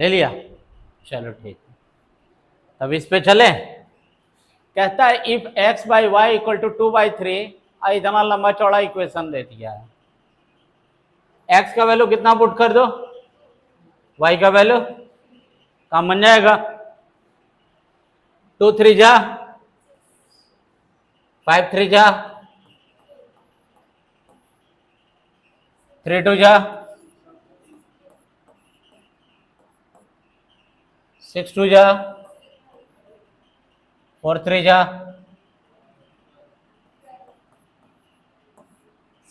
ले लिया, चलो ठीक है। तब इस पे चले। कहता है if x by y equal to 2/3, इतना लंबा चौड़ा इक्वेशन दे दिया है। x का वैल्यू कितना पुट कर दो, y का वैल्यू काम बन जाएगा। 2 3 जा 5 3 जा 3 2 जा 6 2 जा 4 3 जा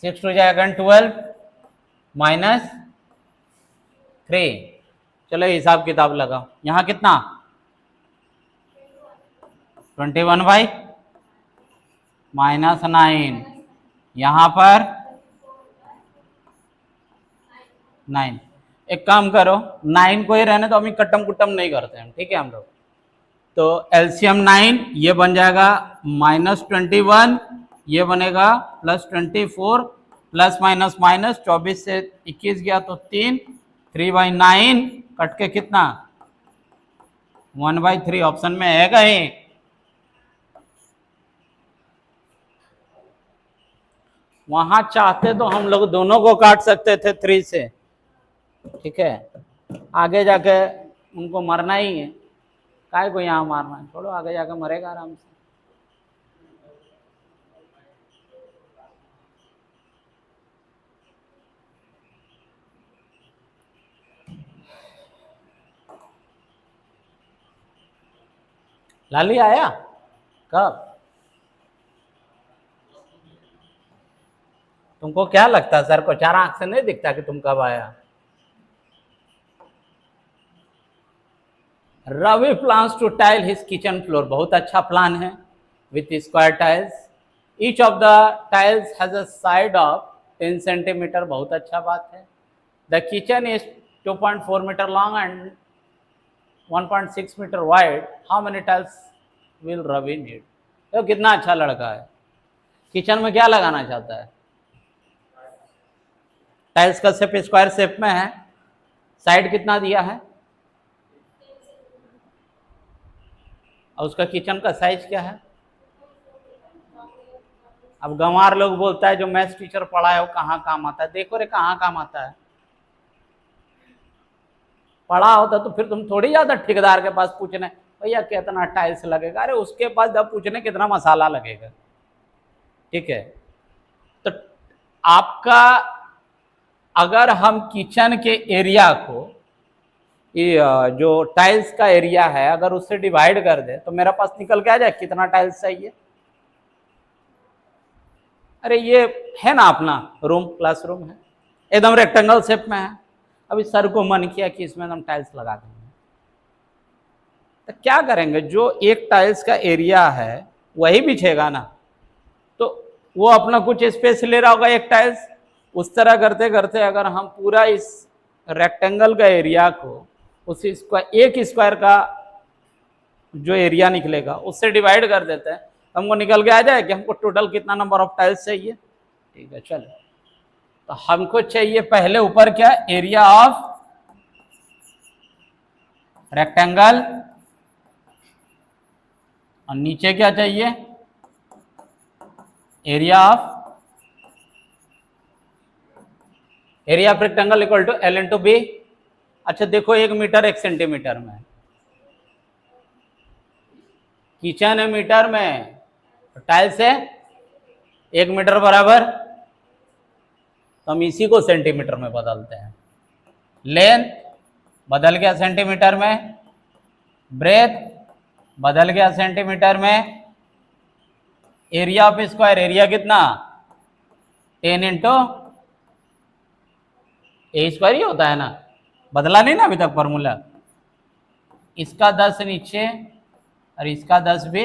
6 2 जा अगेन 12 -3। चलो हिसाब किताब लगाओ। यहाँ कितना 21/-9, यहाँ पर 9। एक काम करो, 9 को ही रहने तो अभी कट्टम कुट्टम नहीं करते हैं, ठीक है हम लोग। तो एलसीएम 9 ये बन जाएगा -21, ये बनेगा +24, प्लस माइनस माइनस 24 से 21 गया तो 3, 3/9 कट के कितना 1/3 ऑप्शन में है कहीं। वहां चाहते तो हम लोग दोनों को काट सकते थे 3 से, ठीक है। आगे जाके उनको मरना ही है, काय को यहाँ मारना है, छोड़ो आगे जाके मरेगा आराम से। लाली आया कब? तुमको क्या लगता है सर को चार आंख से नहीं दिखता कि तुम कब आया? Ravi plans to tile his kitchen floor, बहुत अच्छा प्लान है, with square tiles. Each of the tiles has a side of 10 centimetre, बहुत अच्छा बात है। The kitchen is 2.4 metre long and 1.6 metre wide. How many tiles will Ravi need? तो कितना अच्छा लड़का है, किचन में क्या लगाना चाहता है? टाइल्स का शेप स्क्वायर शेप में है, साइड कितना दिया है और उसका किचन का साइज क्या है? अब गंवार लोग बोलता है जो मैथ्स टीचर पढ़ा है वो कहाँ काम आता है। देखो रे कहाँ काम आता है, पढ़ा होता तो फिर तुम थोड़ी जाता ठेकेदार के पास पूछने भैया कितना टाइल्स लगेगा, अरे उसके पास जब पूछने कितना मसाला लगेगा, ठीक है। तो आपका अगर हम किचन के एरिया को, ये जो टाइल्स का एरिया है अगर उससे डिवाइड कर दे तो मेरा पास निकल के आ जाए कितना टाइल्स चाहिए। अरे ये है ना अपना रूम, क्लासरूम है, एकदम रेक्टेंगल शेप में है। अभी सर को मन किया कि इसमें हम टाइल्स लगा देंगे, तो क्या करेंगे, जो एक टाइल्स का एरिया है वही बिछेगा ना, तो वो अपना कुछ स्पेस ले रहा होगा एक टाइल्स। उस तरह करते करते अगर हम पूरा इस रेक्टेंगल का एरिया को उस एक स्क्वायर का जो एरिया निकलेगा उससे डिवाइड कर देते हैं, हमको निकल के आ जाए कि हमको टोटल कितना नंबर ऑफ टाइल्स चाहिए, ठीक है। चलो तो हमको चाहिए पहले ऊपर क्या, एरिया ऑफ रेक्टेंगल, और नीचे क्या चाहिए, area of rectangle equal to L into b. अच्छा देखो 1 मीटर 1 सेंटीमीटर में, किचन है मीटर में, तो टाइल्स है 1 मीटर बराबर, तो हम इसी को सेंटीमीटर में बदलते हैं। लेंथ बदल गया सेंटीमीटर में, ब्रेथ बदल गया सेंटीमीटर में, एरिया ऑफ स्क्वायर, एरिया कितना 10 इंटू ए स्क्वायर ही होता है ना, बदला नहीं ना अभी तक फॉर्मूला। इसका 10 नीचे और इसका 10 भी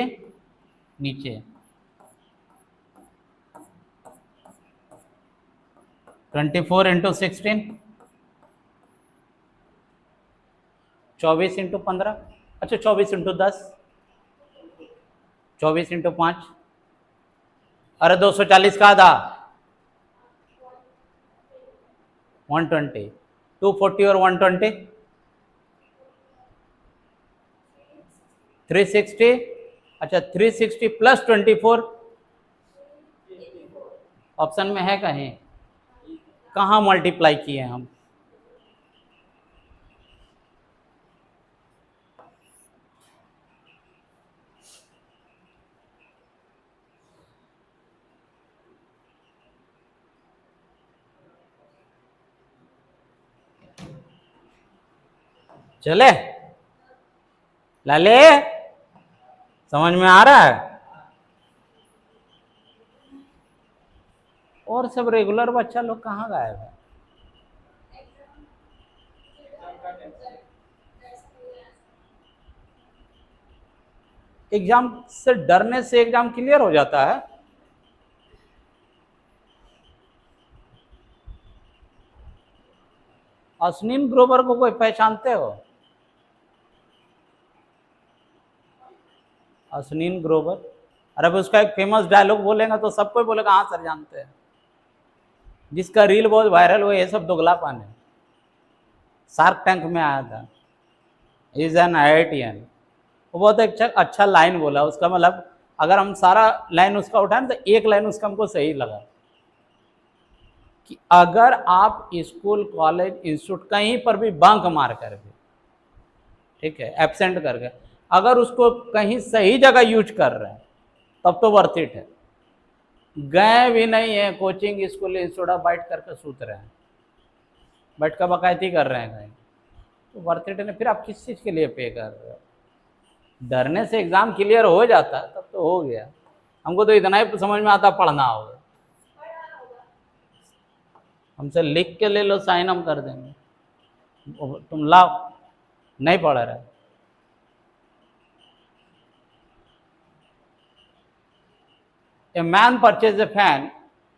नीचे, 24 इंटू 16, 24 इंटू 15, अच्छा 24 इंटू 10, 24 इंटू 5, अरे 240 का आधा 120, 240 और 120 360, अच्छा 360 प्लस 24 ऑप्शन में है कहीं? कहाँ मल्टीप्लाई किए हम? चले लाले, समझ में आ रहा है? और सब रेगुलर बच्चा लोग कहाँ गायब है? एग्जाम से डरने से एग्जाम क्लियर हो जाता है? अश्विन ग्रोवर को कोई पहचानते हो? अश्विन ग्रोवर, अरे अब उसका एक फेमस डायलॉग बोलेगा तो सबको बोलेगा हाँ सर जानते हैं। जिसका रील बहुत वायरल हुआ, ये सब दोगलापन है। शार्क टैंक में आया था, इज एन IITian। वो बहुत अच्छा लाइन बोला, उसका मतलब अगर हम सारा लाइन उसका उठाएं तो एक लाइन उसका हमको सही लगा कि अगर आप स्कूल कॉलेज इंस्टीट्यूट कहीं पर भी बंक मार कर भी, ठीक है, एब्सेंट करके अगर उसको कहीं सही जगह यूज कर रहे हैं तब तो वर्थ इट है। गए भी नहीं है कोचिंग स्कूल इंस्टीट्यूट, बैठ करके सूत रहे हैं, बैठ कर बकायती कर रहे हैं कहीं, तो वर्थ इट नहीं। फिर आप किस चीज़ के लिए पे कर रहे हो? डरने से एग्जाम क्लियर हो जाता तब तो हो गया। हमको तो इतना ही समझ में आता पढ़ना होगा, हमसे लिख के ले लो साइन हम कर देंगे, तुम लाओ, नहीं पढ़ रहे। A man purchased a fan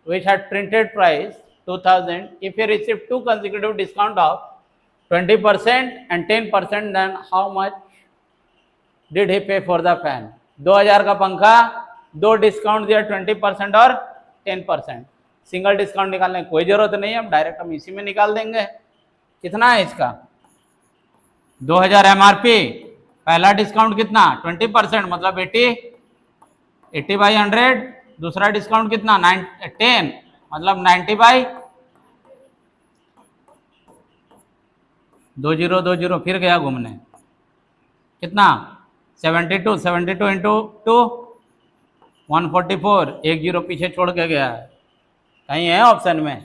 which had printed price 2000. If he received two consecutive discount of 20% and 10%, then how much did he pay for the fan? 2000 का पंखा, दो डिस्काउंट दिया 20% और 10%। सिंगल डिस्काउंट निकालने की कोई जरूरत नहीं है, हम डायरेक्ट हम इसी में निकाल देंगे। कितना है इसका? 2000 MRP, पहला डिस्काउंट कितना? 20%, मतलब 80/100। दूसरा डिस्काउंट कितना? 10, मतलब 90/, 2020 फिर गया घूमने, कितना? 72 इंटू 2 144, एक जीरो पीछे छोड़ के गया है, कहीं है ऑप्शन में?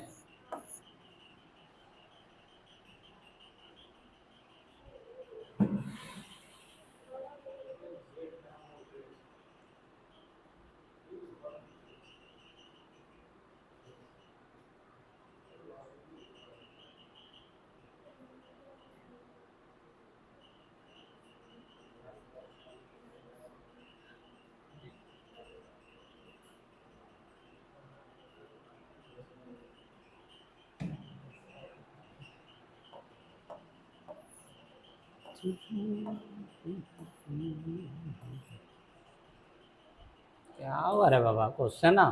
क्या हुआ रे बाबा, क्वेश्चन ना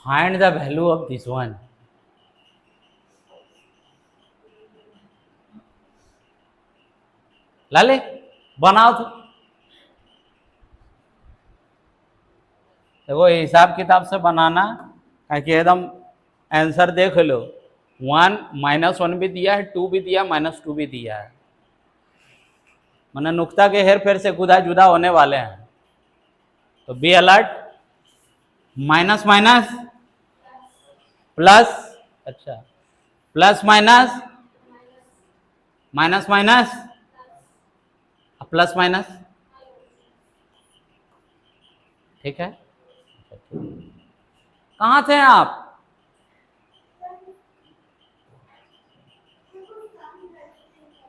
find the value of this one। लाले बनाओ तो देखो हिसाब किताब से बनाना, ताकि एकदम आंसर देख लो। 1 -1 भी दिया है, 2 भी दिया, -2 भी दिया है, मैंने नुक्ता के हेर फेर से गुदा जुदा होने वाले हैं, तो be alert. Minus minus plus, अच्छा plus minus minus minus plus minus, ठीक है। कहाँ थे आप?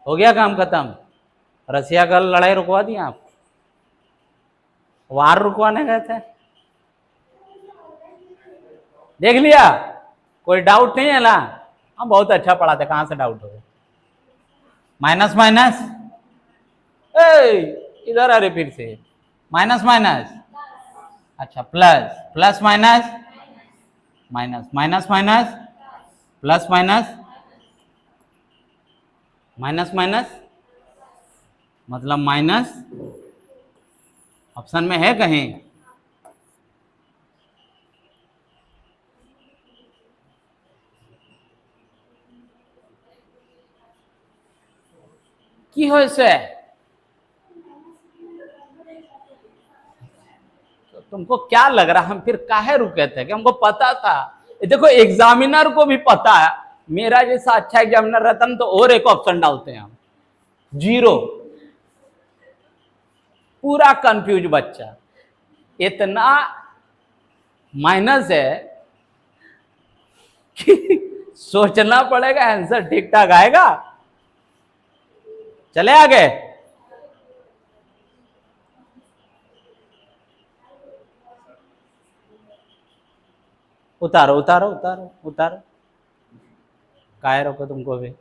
हो गया काम खत्म? रसिया का लड़ाई रुकवा दिया आप? वार रुकवाने गए थे? देख लिया? कोई डाउट नहीं है ना? हाँ बहुत अच्छा पढ़ा था, कहाँ से डाउट हो गया? माइनस माइनस, इधर आ रहे फिर से, माइनस माइनस, अच्छा plus, plus minus, minus minus minus plus minus minus minus मतलब माइनस, ऑप्शन में है कहीं? की हो इसे? तो तुमको क्या लग रहा हम फिर काहे रुके थे कि हमको पता था? ये देखो एग्जामिनर को भी पता है, मेरा जैसा अच्छा एग्जामिनर रहता ना तो और एक ऑप्शन डालते हैं हम, जीरो। पूरा कंफ्यूज बच्चा, इतना माइनस है कि सोचना पड़ेगा आंसर ठीक ठाक आएगा। चले आगे। उतारो उतारो उतारो उतारो, काहे रोको तुमको भी।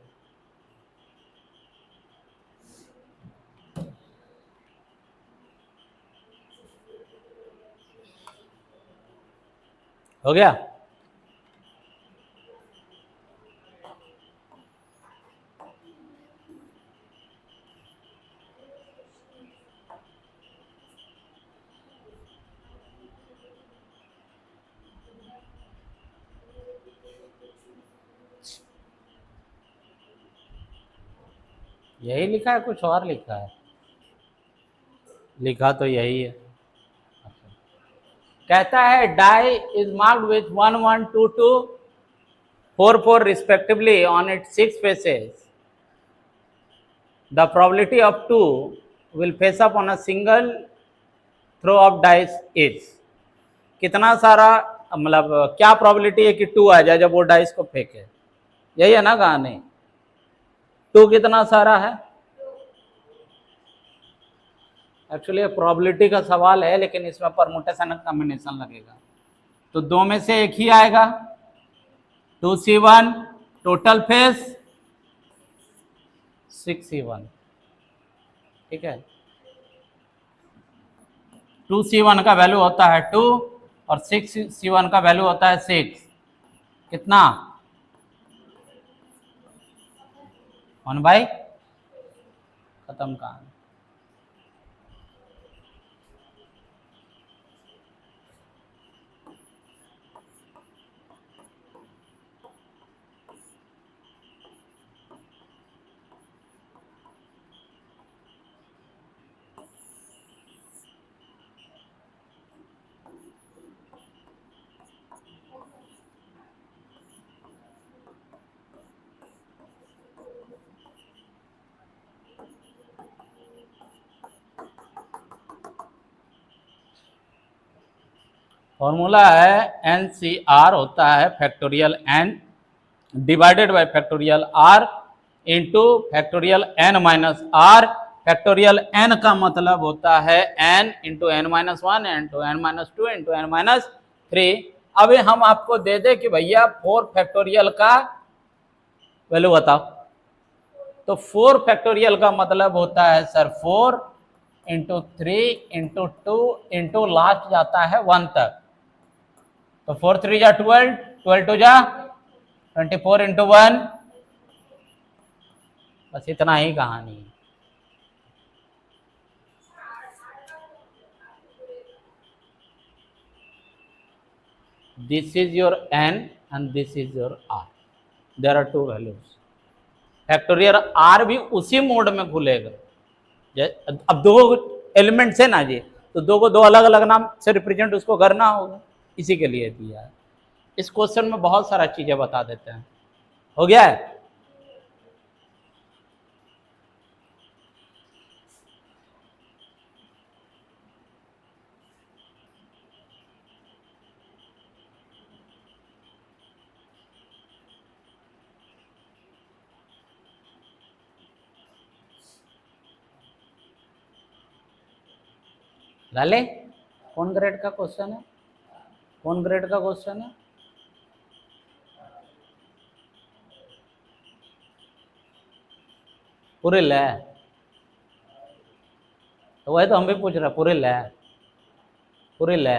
हो गया? यही लिखा है, कुछ और लिखा है? लिखा तो यही है। कहता है die is marked with 1 1 2 2 4 4 respectively on its 6 faces. The probability of 2 will face up on a single throw of dice is. कितना सारा, मतलब क्या प्रोबेबिलिटी है कि 2 आ जाए जब वो डाइस को फेंके? यही है ना कहानी? 2 कितना सारा है? एक्चुअली प्रोबेबिलिटी का सवाल है, लेकिन इसमें परमुटेशन कॉम्बिनेशन लगेगा, तो दो में से एक ही आएगा। 2C1 टोटल फेस 6C1, ठीक है। 2C1 का वैल्यू होता है 2 और 6C1 का वैल्यू होता है 6। कितना? 1 बाई, खत्म कहानी। फॉर्मूला है NCR होता है factorial n divided by factorial r into factorial n minus r। Factorial n का मतलब होता है n into n minus 1 into n minus 2 into n minus 3। अभी हम आपको दे दे कि भैया 4 फैक्टोरियल का वैल्यू बताओ, तो 4 फैक्टोरियल का मतलब होता है sir 4 into 3 into 2 into last जाता है 1 तक, तो 4 3 जा 12, 12 2 जा 24 इंटू 1। बस इतना ही कहानी है। This is your n and this is your r, there are 2 values. Factorial r भी उसी मोड में खुलेगा। अब 2 एलिमेंट्स है ना जी, तो 2 को 2 अलग अलग नाम से रिप्रेजेंट उसको करना होगा, इसी के लिए दिया है। इस क्वेश्चन में बहुत सारा चीजें बता देते हैं। हो गया है? लाले, कौन ग्रेड का क्वेश्चन है? कौन ग्रेड का क्वेश्चन है? पूरे ले, तो वही तो हम भी पूछ रहे, पूरे ले पूरे ले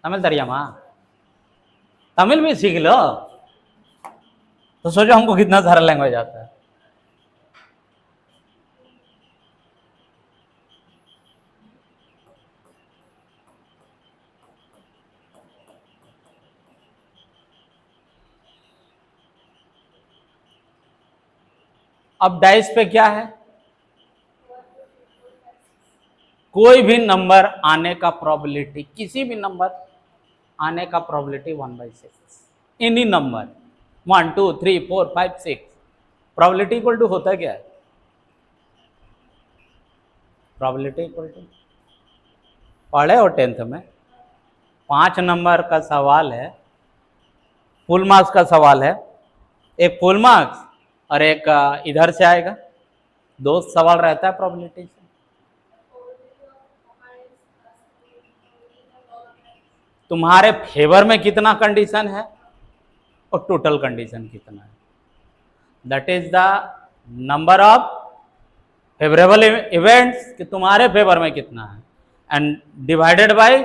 तमिल तरिया माँ तमिल भी सीख लो, तो सोचो हमको कितना सारा लैंग्वेज आता है। अब डाइस पे क्या है, कोई भी नंबर आने का प्रोबेबिलिटी, किसी भी नंबर आने का probability 1/6, any number 1 2 3 4 5 6, probability equal to होता है क्या है, प्रोबेबिलिटी इक्वल टू, पढ़े हो 10th में, 5 नंबर का सवाल है, फुल मार्क्स का सवाल है, एक फुल मार्क्स और एक इधर से आएगा, दो सवाल रहता है प्रोबेबिलिटी से। तुम्हारे फेवर में कितना कंडीशन है और टोटल कंडीशन कितना है, that is the number of favourable events कि तुम्हारे फेवर में कितना है, and divided by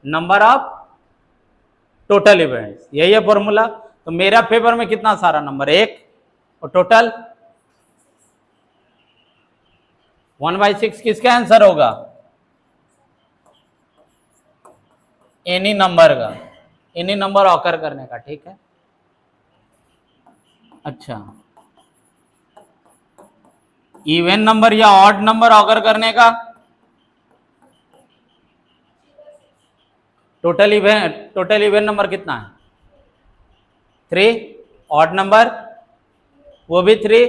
number of total events, यही है फॉर्मूला। तो मेरा फेवर में कितना सारा नंबर, एक, और टोटल 1/6 किसका आंसर होगा, एनी नंबर का, एनी नंबर ऑकर करने का, ठीक है। अच्छा, इवन नंबर या ऑड नंबर ऑकर करने का, टोटल इवन नंबर कितना है, 3, ऑड नंबर वो भी 3,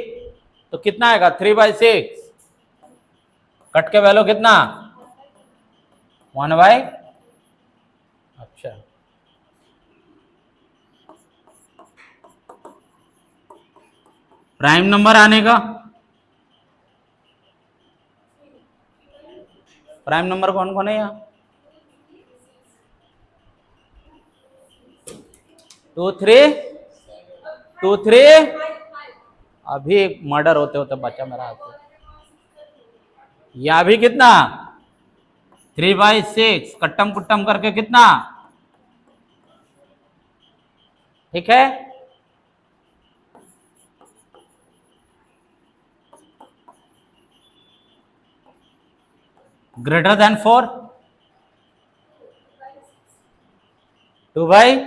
तो कितना आएगा 3/6, कट के वैल्यू कितना 1/, अच्छा, प्राइम नंबर आने का, प्राइम नंबर कौन कौन है यहाँ, 2 3 2 3, अभी मर्डर होते होते बच्चा मेरा हाथ, या भी कितना 3/6, कट्टम कुट्टम करके कितना, ठीक है। ग्रेटर देन 4, 2/,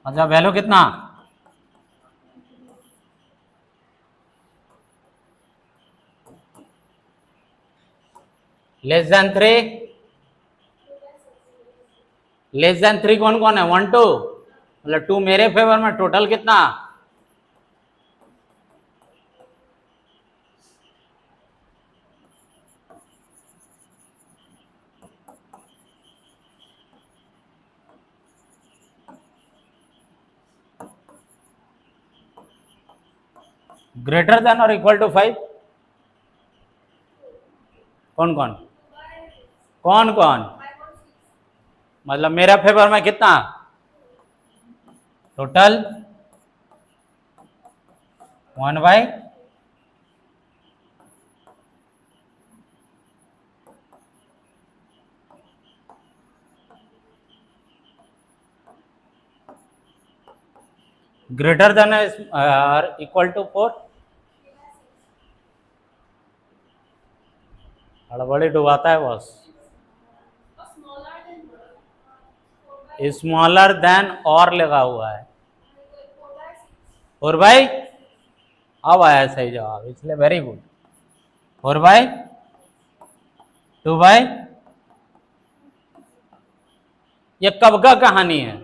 अच्छा वैल्यू कितना, लेस देन 3, लेस देन 3 कौन कौन है, 1 2, मतलब 2 मेरे फेवर में, टोटल कितना, ग्रेटर देन और इक्वल टू 5, कौन कौन कौन कौन, मतलब मेरा फेवर में कितना, टोटल 1/, ग्रेटर देन और इक्वल टू 4, हड़बड़ी डुबाता है बॉस, स्मॉलर देन और लगा हुआ है, 4/, अब आया सही जवाब, इसलिए वेरी गुड, 4/, 2/, ये कब का कहानी है,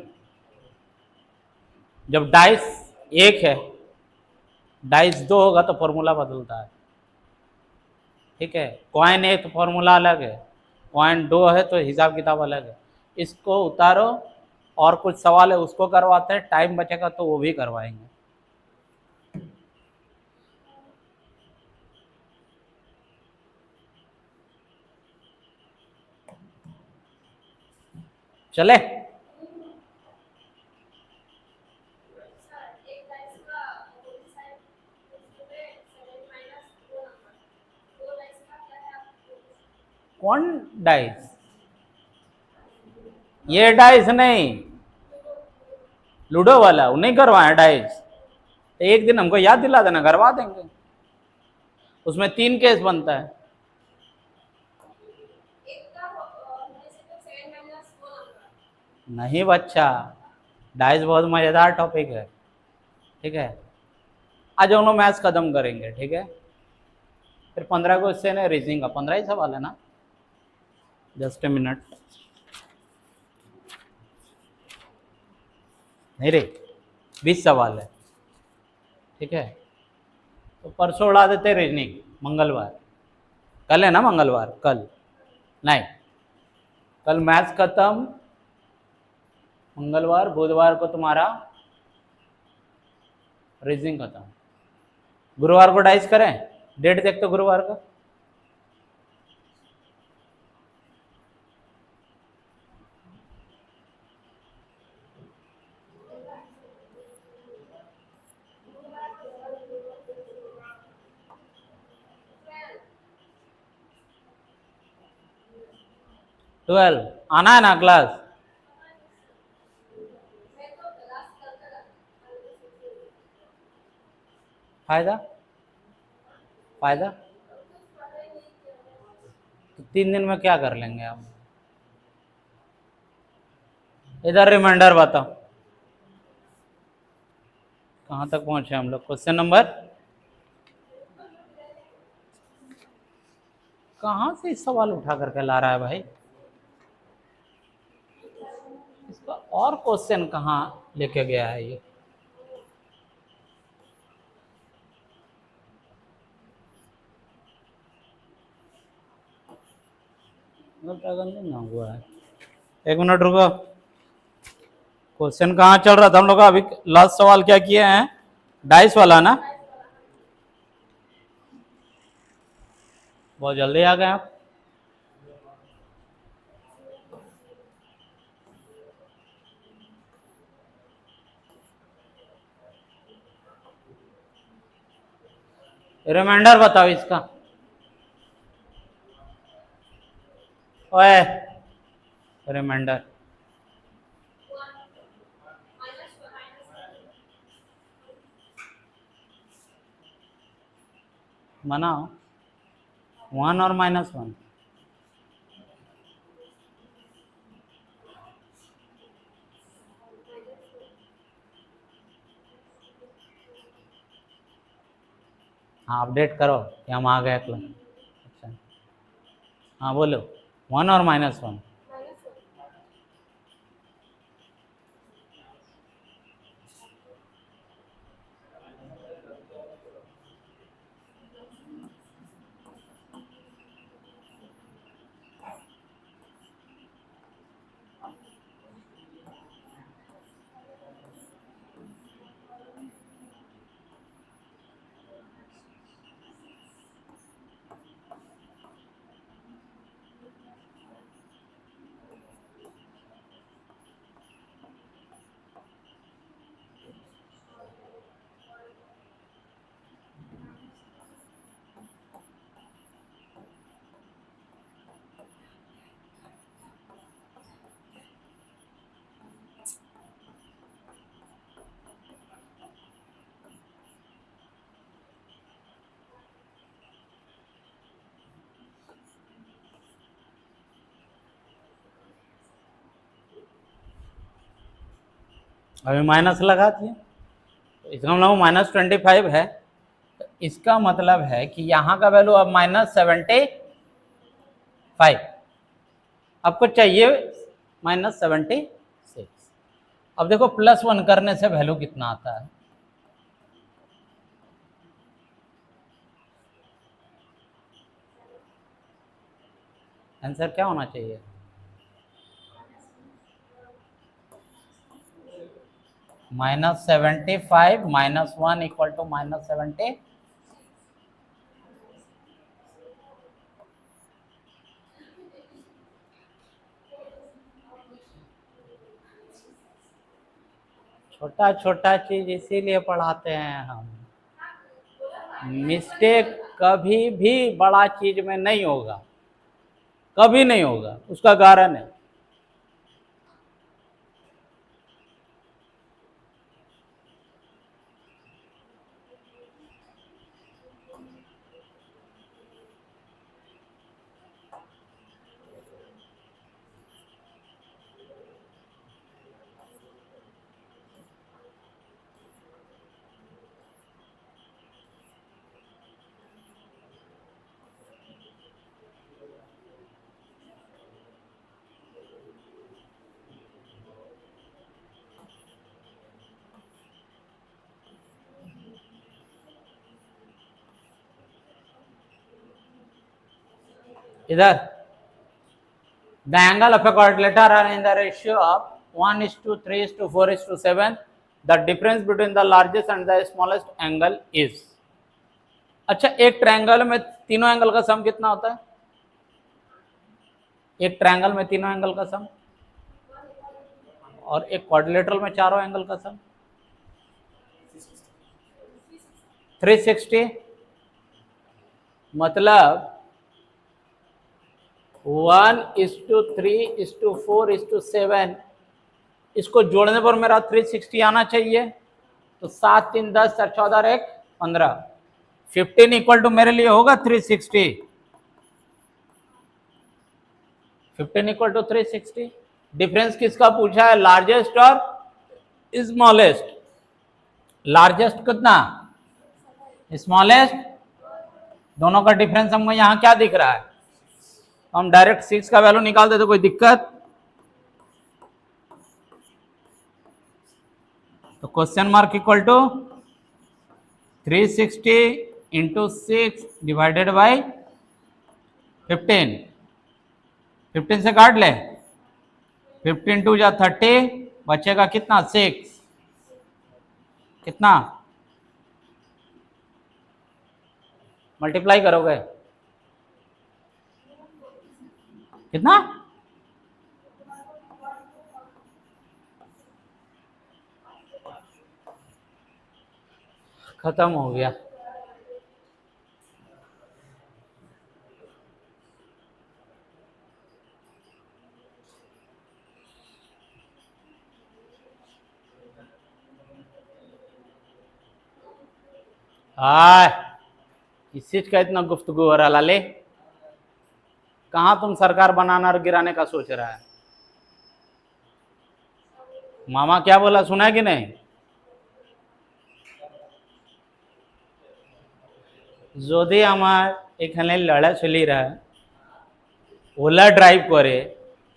जब डाइस एक है, डाइस 2 होगा तो फॉर्मूला बदलता है, ठीक है, कॉइन है तो फॉर्मूला अलग है, कॉइन 2 है तो हिसाब किताब अलग है, इसको उतारो और कुछ सवाल है उसको करवाते हैं, टाइम बचेगा तो वो भी करवाएंगे। चले, कौन डाइस, ये डाइस नहीं, लूडो वाला वो नहीं करवाया डाइस। तो एक दिन हमको याद दिला देना, करवा देंगे। उसमें 3 केस बनता है। नहीं बच्चा, डाइस बहुत मजेदार टॉपिक है, ठीक है। आज हम लोग मैथ्स खत्म करेंगे, ठीक है। फिर 15 क्वेश्चन है रीजनिंग का, 15 ही सवाल है ना। जस्ट ए मिनट, नहीं रे 20 सवाल है, ठीक है। तो परसों उड़ा देते रीजनिंग, मंगलवार, कल है ना मंगलवार, कल नहीं, कल मैथ्स खत्म, मंगलवार बुधवार को तुम्हारा रीजनिंग खत्म। गुरुवार को डाइस करें, डेट देख तो गुरुवार का। ट्वेल्व आना है ना क्लास। फायदा फायदा तो 3 दिन में क्या कर लेंगे हम। इधर रिमाइंडर बताओ, कहाँ तक पहुंचे हम लोग। क्वेश्चन नंबर, कहाँ से इस सवाल उठा करके ला रहा है भाई, इसका और क्वेश्चन कहाँ लेके गया है ये। ना हुआ है, 1 मिनट रुको। क्वेश्चन कहाँ चल रहा था हम लोग का अभी। लास्ट सवाल क्या किए हैं, डाइस वाला ना। बहुत जल्दी आ गए आप। रिमाइंडर बताओ इसका। ओए रिमाइंडर बनाओ, 1 और -1। हाँ अपडेट करो कि हम आ गए क्लास। अच्छा हाँ बोलो, 1 और -1। अभी माइनस लगा दिए, तो इसका मतलब -25 है। तो इसका मतलब है कि यहाँ का वैल्यू अब -75, आपको चाहिए -76। अब देखो +1 करने से वैल्यू कितना आता है। आंसर क्या होना चाहिए, -75 -1 इक्वल टू -70। छोटा छोटा चीज इसीलिए पढ़ाते हैं हम। मिस्टेक कभी भी बड़ा चीज में नहीं होगा, कभी नहीं होगा, उसका कारण है इधर the angle of a quadrilateral are in the ratio of 1:3:4:7. The difference between the largest and the smallest angle is. अच्छा, एक ट्रायंगल में तीनों एंगल का सम कितना होता है? एक ट्रायंगल में तीनों एंगल का सम, और एक क्वाड्रिलेटरल में चारों एंगल का सम 360. मतलब 1:3:4:7. इसको जोड़ने पर मेरा 360 आना चाहिए. तो 7 3 10 4 14 1 15. 15 इक्वल टू मेरे लिए होगा 360. 15 इक्वल टू 360. डिफरेंस किसका पूछा है? लार्जेस्ट और स्मॉलेस्ट. लार्जेस्ट कितना, स्मॉलेस्ट, दोनों का डिफरेंस हमको यहां क्या दिख रहा है? हम डायरेक्ट 6 का वैल्यू निकाल देते, कोई दिक्कत? तो question mark equal to 360 into 6 divided by 15. 15 से काट ले. 15 टू जा 30, बचेगा कितना? 6. कितना मल्टीप्लाई करोगे? कितना? खत्म हो गया. इस चीज का इतना गुफ्तगू हो रहा लाले. कहां तुम सरकार बनाना और गिराने का सोच रहा है? मामा क्या बोला, सुना है कि नहीं? যদি আমার এখানে লড়া চলি রা ওলা ড্রাইভ করে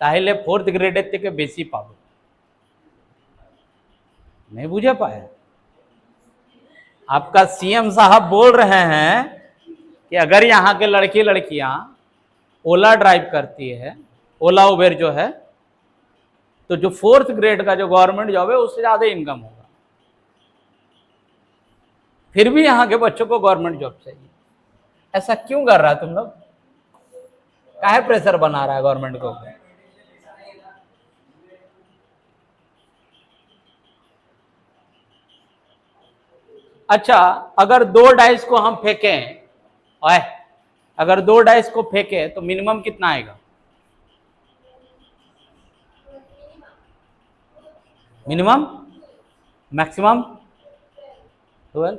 তাহলে 4th গ্রেডের থেকে বেশি পাবো. नहीं बुझे पाए? आपका सीएम साहब बोल रहे हैं कि अगर यहाँ के लड़के लड़कियां ओला ड्राइव करती है, ओला उबेर जो है, तो जो 4th ग्रेड का जो गवर्नमेंट जॉब है उससे ज्यादा इनकम होगा. फिर भी यहाँ के बच्चों को गवर्नमेंट जॉब चाहिए. ऐसा क्यों कर रहा है तुम लोग? काहे प्रेशर बना रहा है गवर्नमेंट को? अच्छा, अगर 2 डाइस को हम फेंकें, ओए, अगर 2 डाइस को फेंके तो मिनिमम कितना आएगा? Minimum, maximum 12.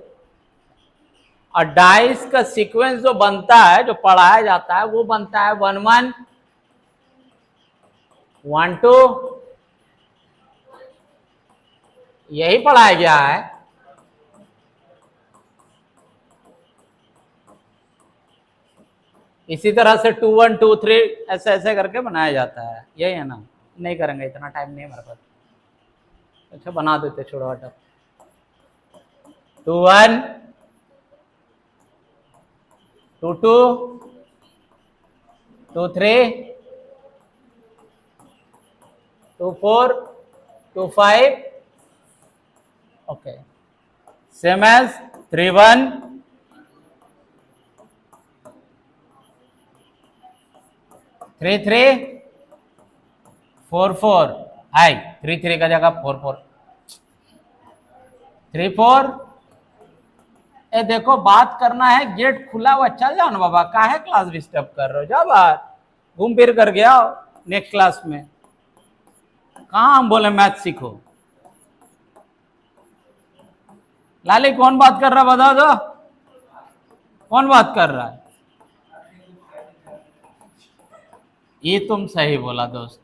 और डाइस का सीक्वेंस जो बनता है, जो पढ़ाया जाता है, वो बनता है 1 1 1 2. यही पढ़ाया गया है. इसी तरह से 2 1 2 3 ऐसे ऐसे करके बनाया जाता है. यही है ना? नहीं करेंगे, इतना टाइम नहीं है हमारे पास. अच्छा, बना देते, छोड़ो हटो. 2 1 2 2 2 3 2 4 2 5. okay, same as 3 1 3 3 4 4. हाई 3 3 का जगह 4 4 3 4. ए देखो, बात करना है, गेट खुला हुआ, चल जाओ ना बाबा. काहे क्लास डिस्टर्ब कर रहे हो? जाओ बाहर, घूम फिर कर गया नेक्स्ट क्लास में. कहाँ हम बोले मैथ सीखो? लाली कौन बात कर रहा है? बता दो, कौन बात कर रहा है? ये तुम सही बोला दोस्त.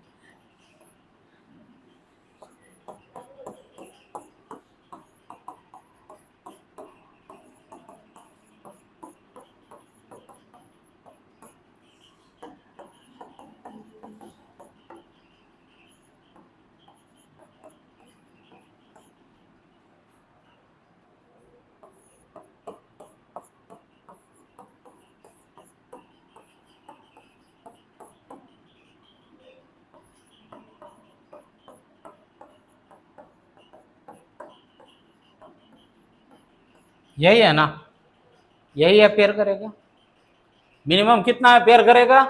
यही है ना, यही अपेयर करेगा। मिनिमम कितना अपेयर करेगा?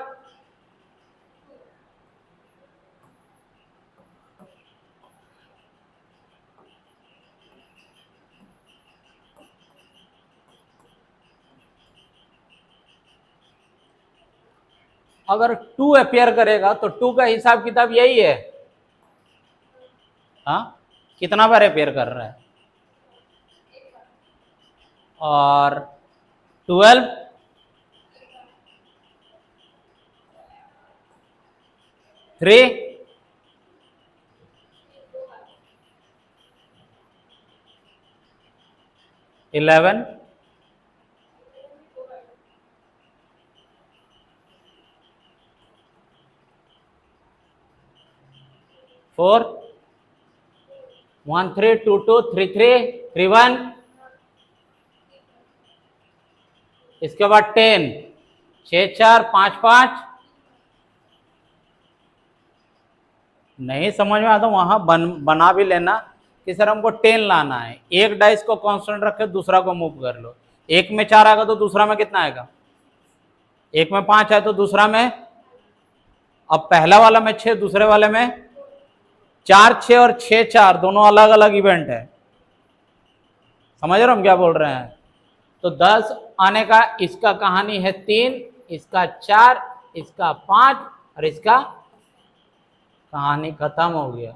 अगर 2 अपेयर करेगा तो 2 का हिसाब किताब यही है। हाँ, कितना बार अपेयर कर रहा है? और 12 3 11 4 1 3 2 2 3 3 3 1, इसके बाद 10 6 4 5 5। नहीं समझ में आता वहां बना भी लेना कि सर हमको 10 लाना है। एक डाइस को कांस्टेंट रख के दूसरा को मूव कर लो। एक में 4 आएगा तो दूसरा में कितना आएगा? एक में 5 है तो दूसरा में, अब पहला वाला में 6, दूसरे वाले में 4 6 और 6 4 दोनों अलग अलग इवेंट है। समझ रहे हो हम क्या बोल रहे हैं? तो 10 आने का इसका कहानी है 3, इसका 4, इसका 5 और इसका कहानी खत्म हो गया।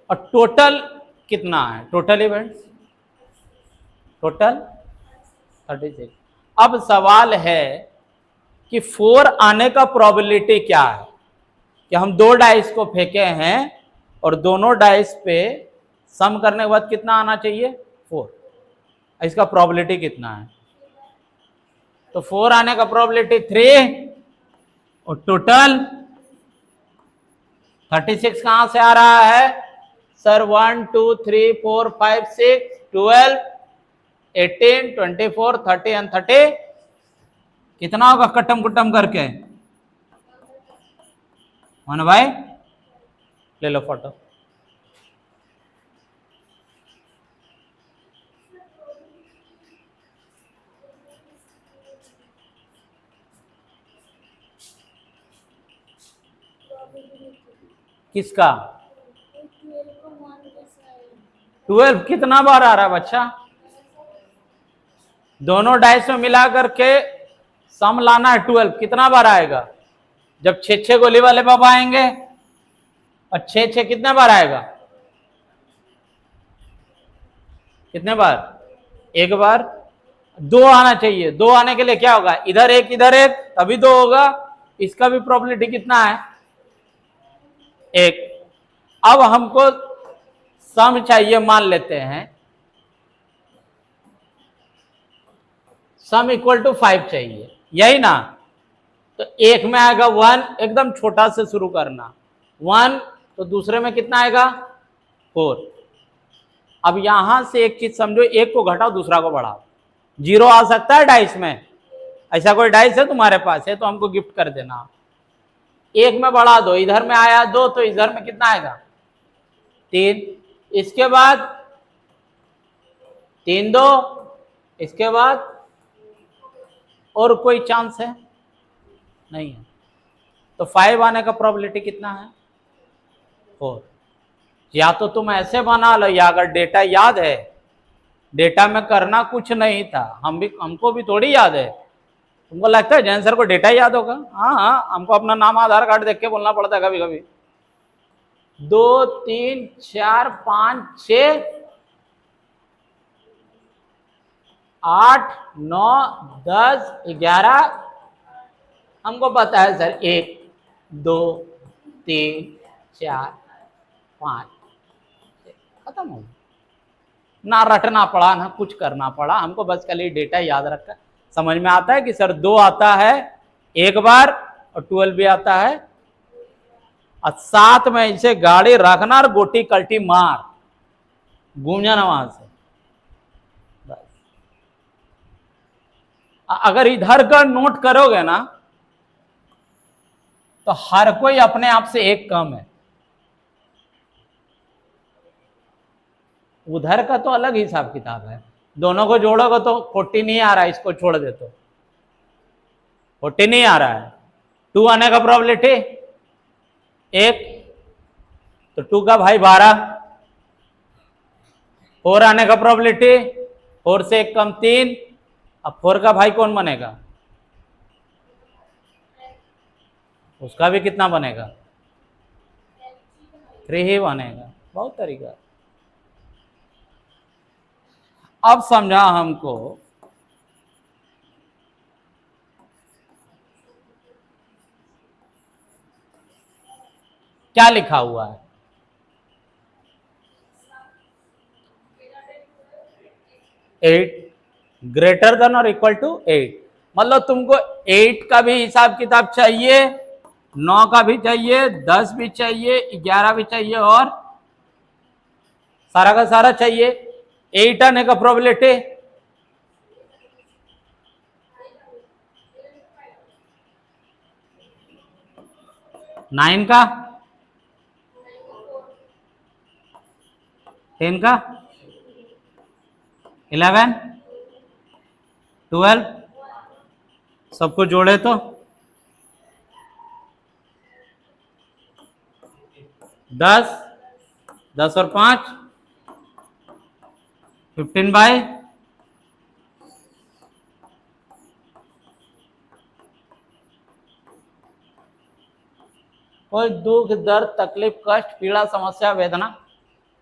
और टोटल कितना है? Total events total 36। अब सवाल है कि 4 आने का प्रोबेबिलिटी क्या है? कि हम 2 डाइस को फेंके हैं और दोनों डाइस पे सम करने के बाद कितना आना चाहिए? 4। इसका प्रोबेबिलिटी कितना है? तो 4 आने का प्रोबेबिलिटी 3 और टोटल 36 कहां से आ रहा है? सर 1 2 3 4 5 6 12 18 24 30 एंड 30 कितना होगा कट्टम कुट्टम करके? 1 भाई ले लो फोटो। किसका? 12 कितना बार आ रहा है बच्चा? दोनों डाइस में मिला करके सम लाना है 12 कितना बार आएगा? जब 6 गोली वाले बाबा आएंगे और 6 कितने बार आएगा? कितने बार? एक बार। 2 आना चाहिए। 2 आने के लिए क्या होगा? इधर एक इधर एक तभी 2 होगा। इसका भी प्रोबेबिलिटी कितना है? 1। अब हमको सम चाहिए, मान लेते हैं सम इक्वल टू 5 चाहिए, यही ना? तो एक में आएगा 1, एकदम छोटा से शुरू करना 1, तो दूसरे में कितना आएगा? 4। अब यहां से एक चीज समझो, एक को घटाओ दूसरा को बढ़ाओ। 0 आ सकता है डाइस में? ऐसा कोई डाइस है तुम्हारे पास? है तो हमको गिफ्ट कर देना। एक में बढ़ा दो, इधर में आया 2 तो इधर में कितना आएगा? 3। इसके बाद 3 2, इसके बाद और कोई चांस है? नहीं है। तो 5 आने का प्रोबेबिलिटी कितना है? 4। या तो तुम ऐसे बना लो, या अगर डेटा याद है, डेटा में करना कुछ नहीं था, हमको भी थोड़ी याद है। तुमको लगता है जैन सर को डेटा याद होगा? हाँ हाँ, हमको अपना नाम आधार कार्ड देख के बोलना पड़ता है कभी कभी। 2 3 4 5 6 8 9 10 11 हमको पता है सर। 1 2 3 4 5 खत्म हो, ना रटना पड़ा ना कुछ करना पड़ा, हमको बस खाली डेटा याद रखा। समझ में आता है कि सर 2 आता है एक बार और 12 भी आता है, और साथ में इसे गाड़ी रखना और गोटी कल्टी मार घूम जाना वहां से बस। अगर इधर का नोट करोगे ना तो हर कोई अपने आप से एक कम है। उधर का तो अलग हिसाब किताब है, दोनों को जोड़ोगे तो 40 नहीं आ रहा है, इसको छोड़ दे तो 40 नहीं आ रहा है। 2 आने का प्रोबेबिलिटी 1, तो 2 का भाई 12। 4 आने का प्रोबेबिलिटी 4 से 1 कम 3। अब 4 का भाई कौन बनेगा? उसका भी कितना बनेगा? 3 ही बनेगा। बहुत तरीका। अब समझा हमको क्या लिखा हुआ है? 8 ग्रेटर देन और इक्वल टू 8। मतलब तुमको 8 का भी हिसाब किताब चाहिए, 9 का भी चाहिए, 10 भी चाहिए, 11 भी चाहिए और सारा का सारा चाहिए। 8 आने का प्रोबेबिलिटी 9 का, 10 का, 11, 12, सबको जोड़े तो 10, 10 और 5 15 बाई कोई दुख दर्द तकलीफ कष्ट पीड़ा समस्या वेदना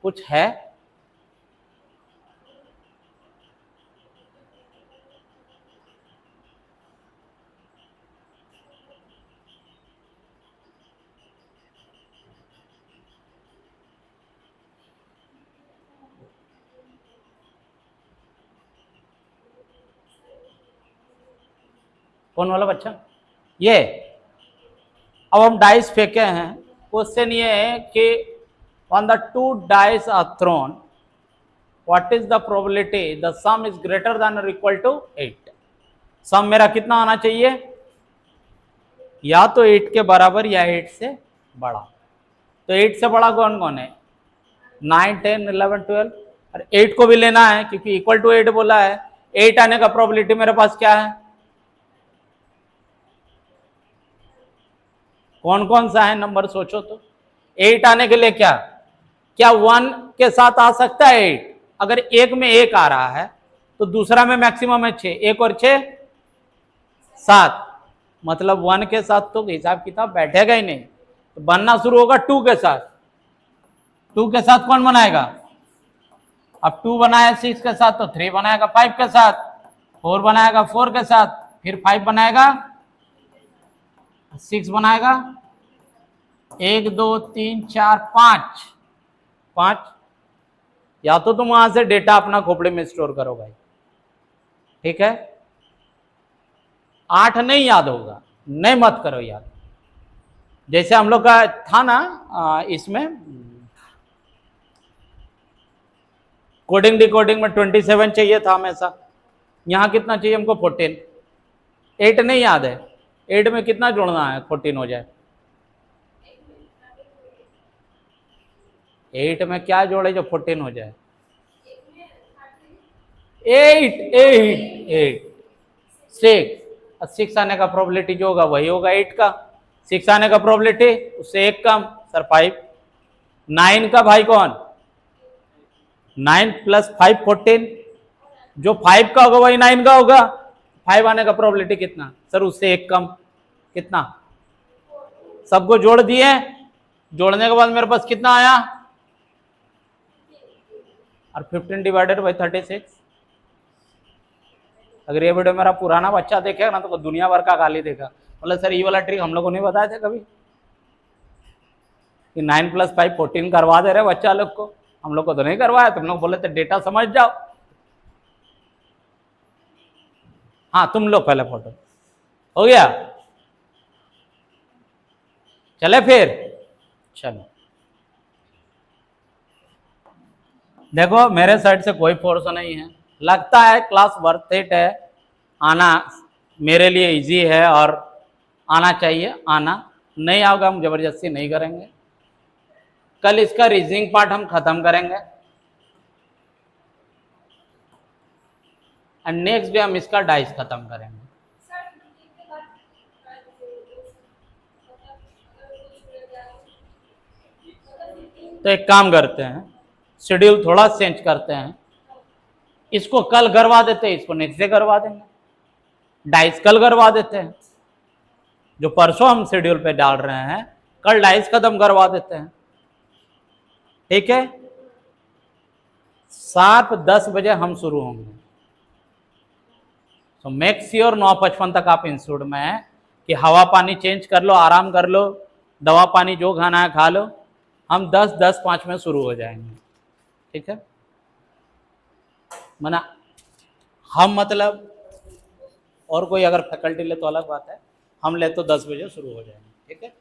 कुछ है? कौन वाला बच्चा? ये अब हम डाइस फेंके हैं। क्वेश्चन ये है कि on the 2 dice are thrown what is the probability the sum is greater than और इक्वल टू 8। सम मेरा कितना आना चाहिए? या तो 8 के बराबर या 8 से बड़ा। तो 8 से बड़ा कौन कौन है? 9, 10, 11, 12 और 8 को भी लेना है क्योंकि इक्वल टू 8 बोला है। 8 आने का प्रोबेबिलिटी मेरे पास क्या है? कौन कौन सा है नंबर सोचो तो। 8 आने के लिए क्या क्या 1 के साथ आ सकता है 8? अगर एक में 1 आ रहा है तो दूसरा में मैक्सिमम है 6। 1 और 6 7, मतलब 1 के साथ तो हिसाब किताब बैठेगा ही नहीं। तो बनना शुरू होगा 2 के साथ। 2 के साथ कौन बनाएगा? अब 2 बनाया 6 के साथ तो 3 बनाएगा 5 के साथ, 4 बनाएगा 4 के साथ, फिर 5 बनाएगा 6 बनाएगा 1 2 3 4 5 5। या तो तुम वहां से डेटा अपना खोपड़े में स्टोर करो भाई, ठीक है। 8 नहीं याद होगा, नहीं मत करो याद। जैसे हम लोग का था ना इसमें कोडिंग डिकोडिंग में 27 चाहिए था हमेशा, यहां कितना चाहिए हमको? 14। 8 नहीं याद है, 8 में कितना जोड़ना है 14 हो जाए? 8 में क्या जोड़े जो 14 हो जाए? 8 8 8 6। 6 आने का प्रोबेबिलिटी जो होगा वही होगा 8 का। 6 आने का प्रोबेबिलिटी उससे 1 कम सर 5। 9 का भाई कौन? 9 + 5 14। जो 5 का होगा वही 9 का होगा। 5 आने का प्रोबेबिलिटी कितना सर? उससे 1 कम कितना? सबको जोड़ दिए, जोड़ने के बाद मेरे पास कितना आया? और 15 डिवाइडेड बाई 36। अगर ये वीडियो मेरा पुराना बच्चा देखेगा ना तो दुनिया भर का गाली देगा, बोले सर ये वाला ट्रिक हम लोग को नहीं बताया था कभी कि 9 + 5 14 करवा दे रहे बच्चा लोग को। हम लोग को तो नहीं करवाया, तुम लोग बोले थे डेटा समझ जाओ। हाँ तुम लोग पहले फोटो हो गया, चले फिर। चलो देखो मेरे साइड से कोई फोर्स नहीं है, लगता है क्लास वर्थ इट है, आना मेरे लिए इजी है और आना चाहिए। आना नहीं आओगे हम जबरदस्ती नहीं करेंगे। कल इसका रीजनिंग पार्ट हम खत्म करेंगे, एंड नेक्स्ट डे हम इसका डाइस खत्म करेंगे। तो एक काम करते हैं, शेड्यूल थोड़ा चेंज करते हैं, इसको कल करवा देते हैं, इसको नेक्स्ट डे करवा देंगे, डाइस कल करवा देते हैं, जो परसों हम शेड्यूल पे डाल रहे हैं कल डाइस खत्म करवा देते हैं, ठीक है। 7:10 बजे हम शुरू होंगे। तो मेक श्योर 9:55 तक आप इंस्टीट्यूट में हैं कि हवा पानी चेंज कर लो, आराम कर लो, दवा पानी जो खाना है खा लो। हम 10:10:05 में शुरू हो जाएंगे, ठीक है। मना हम मतलब और कोई अगर फैकल्टी ले तो अलग बात है, हम ले तो 10 बजे शुरू हो जाएंगे, ठीक है।